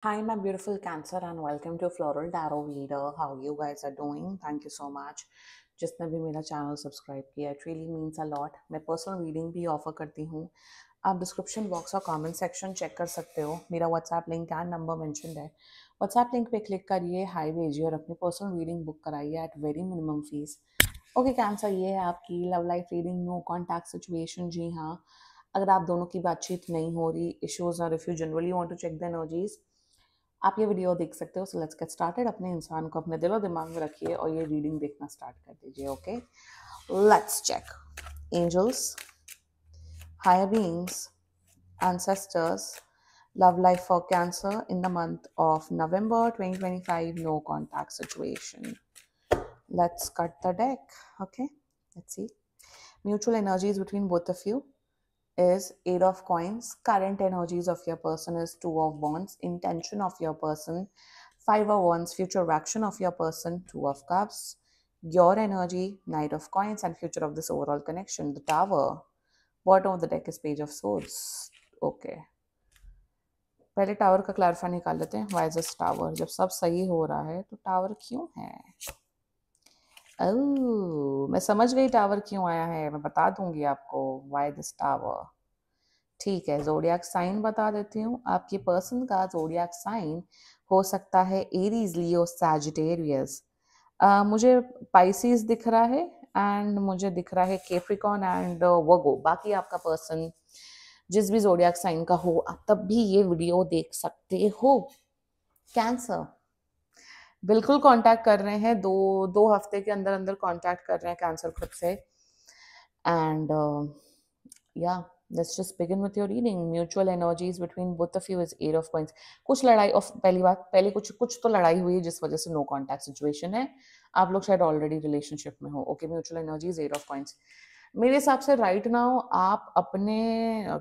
Hi, my beautiful Cancer, and welcome to Floral Tarot Reader. How you guys are doing? Thank you so much. जिसने भी मेरा channel subscribe किया, it really means a lot. मैं personal reading भी offer करती हूँ. आप description box और कमेंट सेक्शन चेक कर सकते हो. मेरा WhatsApp link and number mentioned है. व्हाट्सएप लिंक पे क्लिक करिए, हाई भेजिए और अपनी पर्सनल रीडिंग बुक कराइए at very minimum fee. Okay cancer, ये है आपकी love life reading. No contact situation. जी हाँ, अगर आप दोनों की बातचीत नहीं हो रही, इश्यूज और if you generally want to check the energies, आप ये वीडियो देख सकते हो. So let's get started. अपने इंसान को अपने दिलो दिमाग में रखिए और ये रीडिंग देखना स्टार्ट कर दीजिए. Okay, let's check. Angels, higher beings, ancestors, love life for Cancer in the month of November 2025. No contact situation. Let's cut the deck. Okay, let's see. Mutual energies between both of you is Eight of Coins. Current energies of your person is Two of Wands. Intention of your person, Five of Wands. Future action of your person, Two of Cups. Your energy, Knight of Coins, and future of this overall connection, the Tower. Bottom of the deck is Page of Swords. Okay. पहले tower का clarify निकाल लेते हैं. Why this tower? जब सब सही हो रहा है तो टावर क्यों है? ओह, मैं समझ गई टावर क्यों आया है. मैं बता दूंगी आपको वाई दिस टावर. ठीक है, जोडियाक साइन बता देती हूँ. आपके पर्सन का जोडियाक साइन हो सकता है एरीज, लियो, सैजिटेरियस. मुझे पाइसिस दिख रहा है एंड मुझे दिख रहा है कैप्रिकॉर्न एंड वर्गो. बाकी आपका पर्सन जिस भी जोडियाक साइन का हो, आप तब भी ये वीडियो देख सकते हो. कैंसर बिल्कुल कांटेक्ट कर रहे हैं. दो दो हफ्ते के अंदर अंदर कांटेक्ट कर रहे हैं कैंसर खुद से. एंड या let's just begin with your reading. Mutual energies between both of you is eight of coins. कुछ लड़ाई ऑफ, पहली बात, पहले कुछ कुछ तो लड़ाई हुई है जिस वजह से नो कांटेक्ट सिचुएशन है. आप लोग शायद ऑलरेडी रिलेशनशिप में हो. Okay, mutual energies eight of coins. मेरे हिसाब से राइट नाउ आप अपने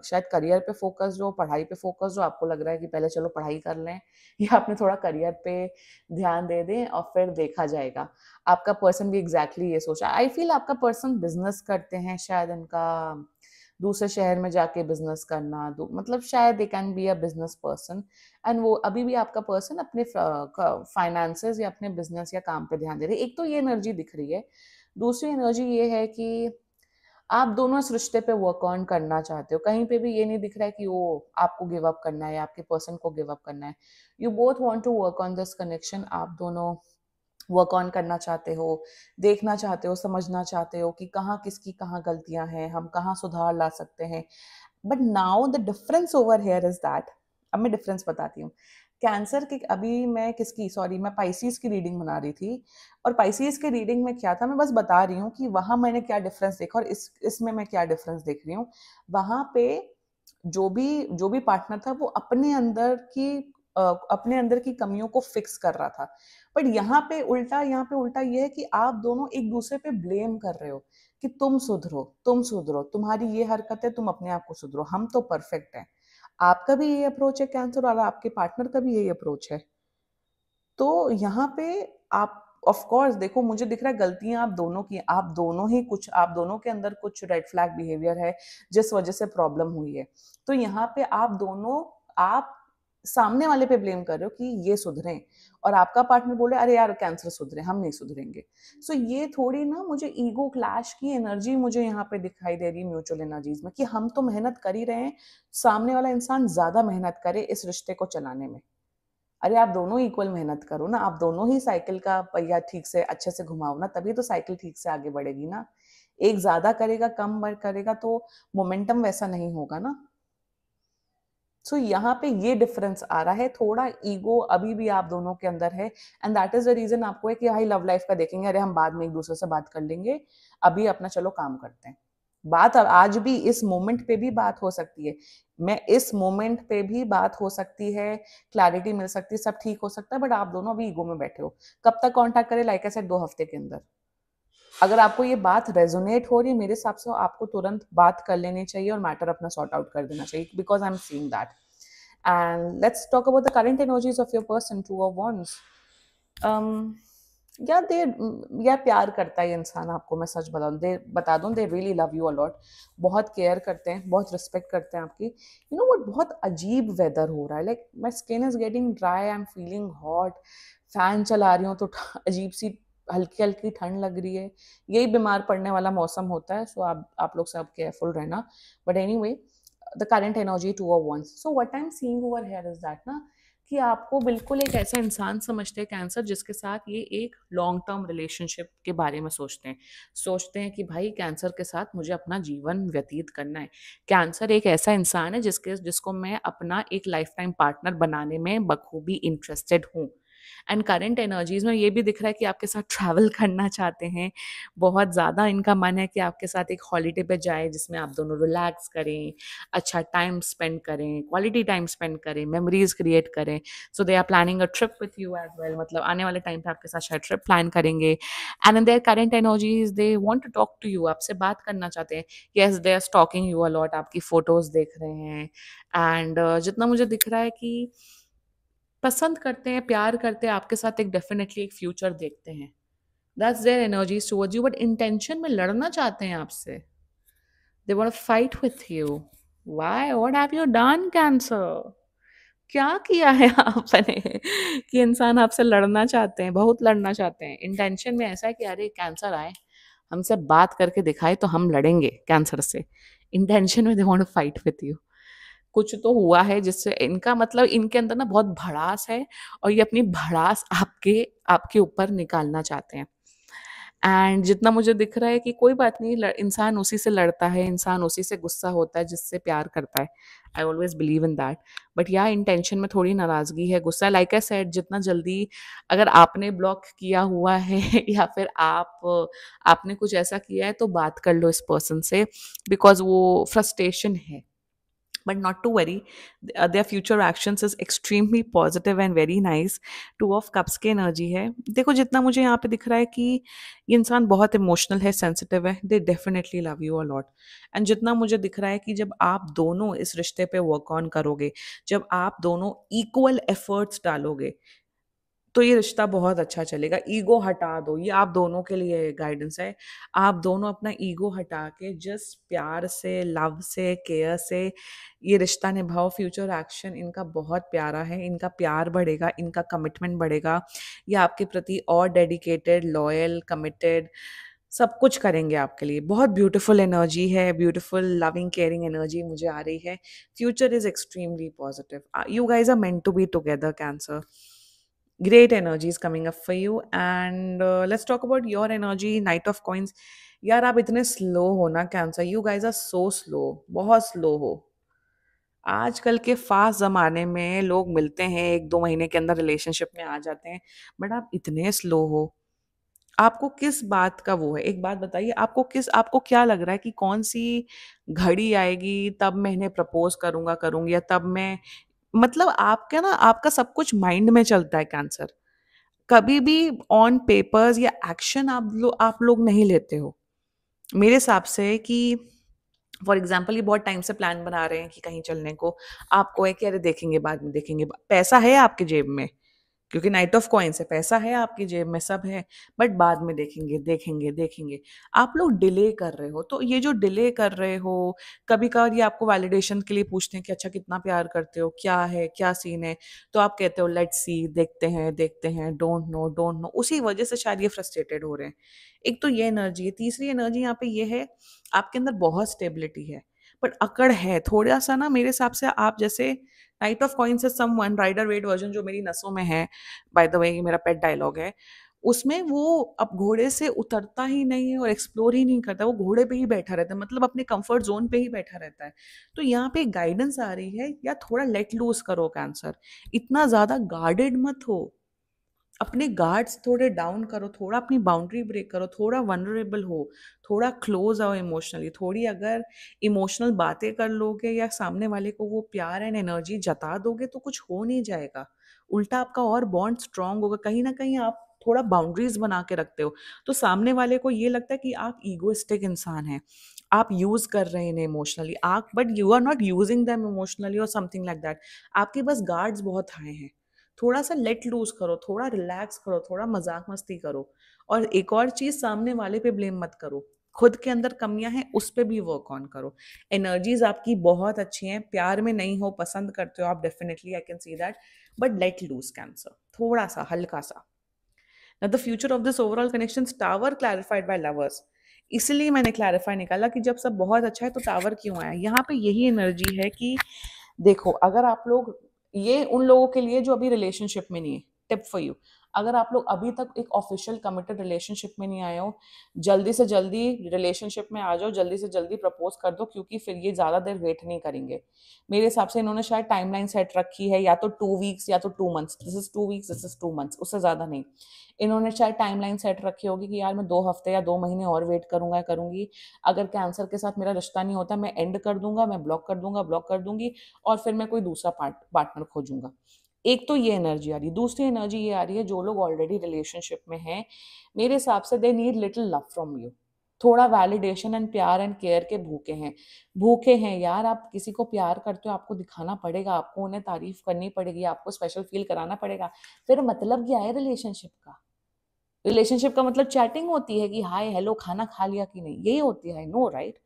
शायद करियर पे फोकस हो, पढ़ाई पे फोकस हो. आपको लग रहा है कि पहले चलो पढ़ाई कर लें या आपने थोड़ा करियर पे ध्यान दे दें और फिर देखा जाएगा. आपका पर्सन भी एग्जैक्टली ये सोचा. आई फील आपका पर्सन बिजनेस करते हैं, शायद इनका दूसरे शहर में जाके बिजनेस करना, मतलब शायद they can be a business person. And वो अभी भी आपका पर्सन अपने फाइनेंसेस या अपने बिजनेस या काम पे ध्यान दे रहे. एक तो ये एनर्जी दिख रही है. दूसरी एनर्जी ये है कि आप दोनों इस रिश्ते पे वर्क ऑन करना चाहते हो. कहीं पे भी ये नहीं दिख रहा है कि वो आपको गिव अप करना है या आपके पर्सन को गिव अप करना है. You both want to work on this connection. आप दोनों वर्क ऑन करना चाहते हो, देखना चाहते हो, समझना चाहते हो कि कहाँ किसकी कहाँ गलतियां हैं, हम कहाँ सुधार ला सकते हैं. But now the difference over here is that. अब मैं डिफरेंस बताती हूँ. कैंसर के अभी मैं किसकी, सॉरी, मैं पाइसिस की रीडिंग बना रही थी. और पाइसिस के रीडिंग में क्या था, मैं बस बता रही हूँ कि वहां मैंने क्या डिफरेंस देखा और इसमें मैं क्या डिफरेंस देख रही हूँ. वहां पे जो भी पार्टनर था वो अपने अंदर की कमियों को फिक्स कर रहा था. बट यहाँ पे उल्टा ये है कि आप दोनों एक दूसरे पे ब्लेम कर रहे हो कि तुम सुधरो, तुम्हारी ये हरकत है, तुम अपने आप को सुधरो, हम तो परफेक्ट हैं. आपका भी यही अप्रोच है कैंसर, और आपके पार्टनर का भी यही अप्रोच है. तो यहाँ पे आप, ऑफ कोर्स, देखो, मुझे दिख रहा है गलतियां आप दोनों की. आप दोनों के अंदर कुछ रेड फ्लैग बिहेवियर है जिस वजह से प्रॉब्लम हुई है. तो यहाँ पे आप सामने वाले पे ब्लेम कर रहे हो कि ये सुधरे, और आपका पार्टनर बोले अरे यार कैंसर सुधरे, हम नहीं सुधरेंगे. सो ये थोड़ी ना, मुझे ईगो क्लैश की एनर्जी मुझे यहाँ पे दिखाई दे रही म्यूचुअल एनर्जीज में, कि हम तो मेहनत कर ही रहे हैं, सामने वाला इंसान ज्यादा मेहनत करे इस रिश्ते को चलाने में. अरे आप दोनों इक्वल मेहनत करो ना, आप दोनों ही साइकिल का पहिया ठीक से अच्छे से घुमाओ ना, तभी तो साइकिल ठीक से आगे बढ़ेगी ना. एक ज्यादा करेगा, कम करेगा तो मोमेंटम वैसा नहीं होगा ना. सो यहाँ पे ये डिफरेंस आ रहा है. थोड़ा ईगो अभी भी आप दोनों के अंदर है. And that is the reason आपको है कि भाई लव लाइफ का देखेंगे, अरे हम बाद में एक दूसरे से बात कर लेंगे, अभी अपना चलो काम करते हैं. बात अब आज भी इस मोमेंट पे भी बात हो सकती है. मैं इस मोमेंट पे भी बात हो सकती है, क्लैरिटी मिल सकती है, सब ठीक हो सकता है. बट आप दोनों अभी ईगो में बैठे हो. कब तक कांटेक्ट करें? लाइक आई सेड, 2 हफ्ते के अंदर. अगर आपको ये बात रेजोनेट हो रही है, मेरे हिसाब से आपको तुरंत बात कर लेनी चाहिए और मैटर अपना सॉर्ट आउट कर देना चाहिए, because I am seeing that. And let's talk about the current energies of your person, Two of Wands. Um, या दे या प्यार करता है ये इंसान आपको, मैं सच बता दूं, they really love you a lot, बहुत केयर करते हैं, बहुत रिस्पेक्ट करते हैं आपकी। यू नो व्हाट, बहुत अजीब वेदर हो रहा है, like my skin is getting dry, I am feeling hot, fan चला रही हूँ तो अजीब सी हल्की हल्की ठंड लग रही है। यही बीमार पड़ने वाला मौसम होता है, सो आप लोग सब केयरफुल रहना। But anyway, the current energy to a once, so what I am seeing over here is that ना, कि आपको बिल्कुल एक ऐसा इंसान समझते हैं कैंसर जिसके साथ ये एक लॉन्ग टर्म रिलेशनशिप के बारे में सोचते हैं कि भाई कैंसर के साथ मुझे अपना जीवन व्यतीत करना है। कैंसर एक ऐसा इंसान है जिसको मैं अपना एक लाइफ टाइम पार्टनर बनाने में बखूबी इंटरेस्टेड हूँ। एंड करंट एनर्जीज में ये भी दिख रहा है कि आपके साथ ट्रैवल करना चाहते हैं, बहुत ज़्यादा इनका मन है कि आपके साथ एक हॉलीडे पे जाए जिसमें आप दोनों रिलैक्स करें, अच्छा टाइम स्पेंड करें, क्वालिटी टाइम स्पेंड करें, मेमोरीज क्रिएट करें। So they are planning a trip with you as well, मतलब आने वाले टाइम पे आपके साथ शायद ट्रिप प्लान करेंगे। And in their current energies they want to talk to you, आपसे बात करना चाहते हैं। Yes, they are stalking you a lot, आपकी फोटोज देख रहे हैं। एंड जितना मुझे दिख रहा है कि पसंद करते हैं, प्यार करते हैं, आपके साथ एक डेफिनेटली एक फ्यूचर देखते हैं। That's their energies towards you, but intention में लड़ना चाहते हैं आपसे। They want to fight with you. Why, what have you done Cancer? क्या किया है आपने कि इंसान आपसे लड़ना चाहते हैं, बहुत लड़ना चाहते हैं। इंटेंशन में ऐसा है कि अरे कैंसर आए, हमसे बात करके दिखाए तो हम लड़ेंगे कैंसर से। इंटेंशन में they want to fight with you. कुछ तो हुआ है जिससे इनका मतलब इनके अंदर ना बहुत भड़ास है, और ये अपनी भड़ास आपके आपके ऊपर निकालना चाहते हैं। एंड जितना मुझे दिख रहा है कि कोई बात नहीं, इंसान उसी से लड़ता है, इंसान उसी से गुस्सा होता है जिससे प्यार करता है। I always believe in that. But या इंटेंशन में थोड़ी नाराजगी है, गुस्सा, लाइक आई सेड, जितना जल्दी अगर आपने ब्लॉक किया हुआ है या फिर आपने कुछ ऐसा किया है तो बात कर लो इस पर्सन से, बिकॉज वो फ्रस्ट्रेशन है। But not to worry, their future actions is extremely positive and very nice. Two of cups की एनर्जी है। देखो जितना मुझे यहाँ पे दिख रहा है कि ये इंसान बहुत इमोशनल है, सेंसिटिव है, they definitely love you a lot. And जितना मुझे दिख रहा है कि जब आप दोनों इस रिश्ते पे वर्क ऑन करोगे, जब आप दोनों इक्वल एफर्ट्स डालोगे, तो ये रिश्ता बहुत अच्छा चलेगा। ईगो हटा दो, ये आप दोनों के लिए गाइडेंस है। आप दोनों अपना ईगो हटा के जस्ट प्यार से, लव से, केयर से ये रिश्ता निभाओ। फ्यूचर एक्शन इनका बहुत प्यारा है, इनका प्यार बढ़ेगा, इनका कमिटमेंट बढ़ेगा। ये आपके प्रति और डेडिकेटेड, लॉयल, कमिटेड सब कुछ करेंगे आपके लिए। बहुत ब्यूटीफुल एनर्जी है, ब्यूटीफुल लविंग केयरिंग एनर्जी मुझे आ रही है। Future is extremely positive. You guys are meant to be together Cancer. Great energy is coming up for you. And let's talk about your energy. Knight of coins. यार आप इतने slow हो ना Cancer, you guys are so slow, बहुत slow हो। आजकल के fast जमाने में लोग मिलते हैं, 1-2 महीने के अंदर रिलेशनशिप में आ जाते हैं, बट आप इतने स्लो हो। आपको किस बात का वो है, एक बात बताइए, आपको क्या लग रहा है कि कौन सी घड़ी आएगी तब मैं इन्हें प्रपोज करूंगा, करूंगी, या तब मैं, मतलब आपका ना, आपका सब कुछ माइंड में चलता है कैंसर। कभी भी ऑन पेपर्स या एक्शन आप लोग नहीं लेते हो। मेरे हिसाब से कि फॉर एग्जाम्पल ये बहुत टाइम से प्लान बना रहे हैं कि कहीं चलने को, आपको है कि अरे देखेंगे बाद में, देखेंगे पैसा है आपके जेब में, क्योंकि नाइट ऑफ कॉइन्स है, पैसा है आपकी जेब में, सब है, बट बाद में देखेंगे, देखेंगे, देखेंगे। आप लोग डिले कर रहे हो, तो ये जो डिले कर रहे हो, कभी कभार ये आपको वैलिडेशन के लिए पूछते हैं कि अच्छा कितना प्यार करते हो, क्या है, क्या सीन है, तो आप कहते हो लेट्स सी, देखते हैं, डोंट नो, डोंट नो, उसी वजह से शायद ये फ्रस्ट्रेटेड हो रहे हैं। एक तो ये एनर्जी है। तीसरी एनर्जी यहाँ पे ये है, आपके अंदर बहुत स्टेबिलिटी है, बट अकड़ है थोड़ा सा ना, मेरे हिसाब से आप जैसे नाइट ऑफ कॉइन्स है समवन राइडर वेट वर्जन जो मेरी नसों में है, बाय द वे ये मेरा पेट डायलॉग है, उसमें वो अब घोड़े से उतरता ही नहीं है और एक्सप्लोर ही नहीं करता, वो घोड़े पे ही बैठा रहता है, मतलब अपने कंफर्ट जोन पे ही बैठा रहता है। तो यहाँ पे गाइडेंस आ रही है, या थोड़ा लेट लूज करो कैंसर, इतना ज्यादा गार्डेड मत हो, अपने गार्ड्स थोड़े डाउन करो, थोड़ा अपनी बाउंड्री ब्रेक करो, थोड़ा वनरेबल हो, थोड़ा क्लोज आओ इमोशनली। थोड़ी अगर इमोशनल बातें कर लोगे या सामने वाले को वो प्यार एंड एनर्जी जता दोगे तो कुछ हो नहीं जाएगा, उल्टा आपका और बॉन्ड स्ट्रांग होगा। कहीं ना कहीं आप थोड़ा बाउंड्रीज बना के रखते हो, तो सामने वाले को ये लगता है कि आप ईगोइस्टिक इंसान हैं, आप यूज कर रहे हैं इमोशनली, आप, but you are not using them emotionally और समथिंग लाइक दैट। आपके पास गार्ड्स बहुत हाई हैं, थोड़ा सा लेट लूज करो, थोड़ा रिलैक्स करो, थोड़ा मजाक मस्ती करो। और एक और चीज, सामने वाले पे ब्लेम मत करो, खुद के अंदर कमियां हैं उस पे भी वर्क ऑन करो। एनर्जीज आपकी बहुत अच्छी हैं, प्यार में नहीं हो, पसंद करते हो आप, definitely I can see that, but let loose Cancer, थोड़ा सा हल्का सा। Now, the future of this overall connections tower clarified by lovers. इसलिए मैंने क्लैरिफाई निकाला कि जब सब बहुत अच्छा है तो टावर क्यों आया। यहाँ पे यही एनर्जी है कि देखो, अगर आप लोग, ये उन लोगों के लिए जो अभी रिलेशनशिप में नहीं है, टिप फॉर यू, अगर आप लोग अभी तक एक ऑफिशियल कमिटेड रिलेशनशिप में नहीं आए हो, जल्दी से जल्दी रिलेशनशिप में आ जाओ, जल्दी से जल्दी प्रपोज कर दो, क्योंकि फिर ये ज्यादा देर वेट नहीं करेंगे। मेरे हिसाब से इन्होंने शायद टाइमलाइन सेट रखी है, या तो 2 वीक्स या तो 2 months, this is 2 weeks, this is 2 months, उससे ज्यादा नहीं। इन्होंने शायद टाइमलाइन सेट रखी होगी कि यार मैं 2 हफ्ते या 2 महीने और वेट करूंगा, करूंगी, अगर कैंसर के साथ मेरा रिश्ता नहीं होता मैं एंड कर दूंगा, मैं ब्लॉक कर दूंगा, ब्लॉक कर दूंगी, और फिर मैं कोई दूसरा पार्टनर खोजूंगा। एक तो ये एनर्जी आ रही है। दूसरी एनर्जी ये आ रही है, जो लोग ऑलरेडी रिलेशनशिप में हैं, मेरे हिसाब से they need little love from you. थोड़ा वैलिडेशन एंड प्यार एंड केयर के भूखे हैं। भूखे हैं यार, आप किसी को प्यार करते हो, आपको दिखाना पड़ेगा, आपको उन्हें तारीफ करनी पड़ेगी, आपको स्पेशल फील कराना पड़ेगा। फिर मतलब क्या है रिलेशनशिप का? रिलेशनशिप का मतलब चैटिंग होती है कि हाय हेलो खाना खा लिया कि नहीं, यही होती है, नो राइट?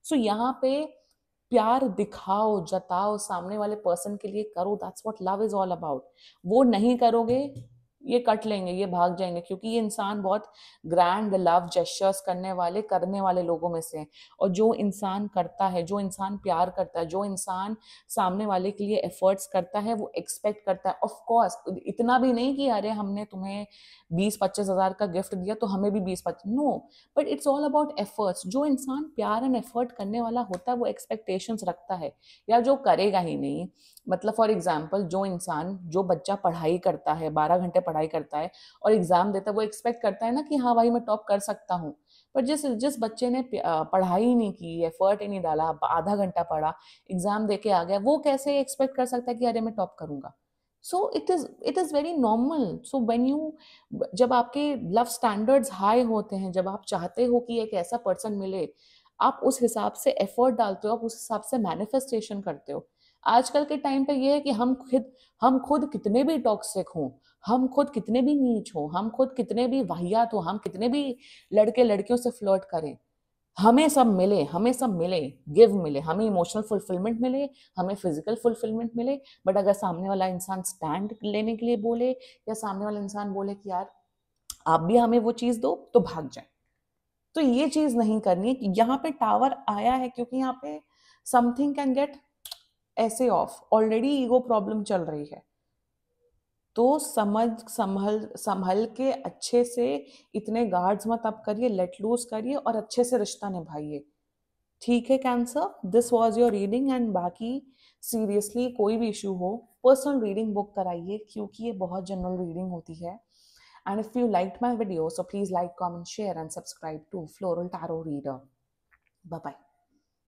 सो यहाँ पे प्यार दिखाओ, जताओ, सामने वाले पर्सन के लिए करो, that's what love is all about. वो नहीं करोगे, ये कट लेंगे, ये भाग जाएंगे, क्योंकि ये इंसान बहुत ग्रैंड लव जेस्चर्स करने वाले लोगों में से है। और जो इंसान करता है, जो इंसान प्यार करता है, जो इंसान सामने वाले के लिए एफर्ट्स करता है, वो एक्सपेक्ट करता है, ऑफ कोर्स इतना भी नहीं कि अरे हमने तुम्हें 20-25 हज़ार का गिफ्ट दिया तो हमें भी 20-25, no, but it's all about efforts. जो इंसान प्यार एंड एफर्ट करने वाला होता है वो एक्सपेक्टेशंस रखता है, या जो करेगा ही नहीं। मतलब फॉर एग्जाम्पल, जो बच्चा पढ़ाई करता है, 12 घंटे पढ़ाई करता है और एग्जाम देता है, वो एक्सपेक्ट करता है ना कि हाँ भाई मैं टॉप कर सकता हूँ। पर जिस जिस बच्चे ने पढ़ाई ही नहीं की, एफर्ट ही नहीं डाला, आधा घंटा पढ़ा, एग्जाम दे के आ गया, वो कैसे एक्सपेक्ट कर सकता है कि अरे मैं टॉप करूंगा? So it is very normal. So when you, जब आपके लव स्टैंडर्ड्स हाई होते हैं, जब आप चाहते हो कि एक ऐसा पर्सन मिले, आप उस हिसाब से एफर्ट डालते हो, आप उस हिसाब से मैनिफेस्टेशन करते हो। आजकल के टाइम पे ये है कि हम खुद कितने भी टॉक्सिक हों, हम खुद कितने भी नीच हों, हम खुद कितने भी वाहियात हों, हम कितने भी लड़के लड़कियों से फ्लर्ट करें, हमें सब मिले, गिव मिले, हमें इमोशनल फुलफिलमेंट मिले, हमें फिजिकल फुलफिलमेंट मिले। बट अगर सामने वाला इंसान स्टैंड लेने के लिए बोले, या सामने वाला इंसान बोले कि यार आप भी हमें वो चीज दो, तो भाग जाए। तो ये चीज नहीं करनी है। कि यहाँ पे टावर आया है क्योंकि यहाँ पे समथिंग कैन गेट ऐसे ऑफ, ऑलरेडी ईगो प्रॉब्लम चल रही है। तो समझ संभल संभल के अच्छे से, इतने गार्ड्स मत अप करिए, लेट लूज करिए और अच्छे से रिश्ता निभाइए। ठीक है cancer, this was your reading. And बाकी सीरियसली कोई भी इशू हो, पर्सनल रीडिंग बुक कराइए, क्योंकि ये बहुत जनरल रीडिंग होती है। And if you like my video, so please like, comment, share and subscribe to Floral Tarot Reader. Bye bye.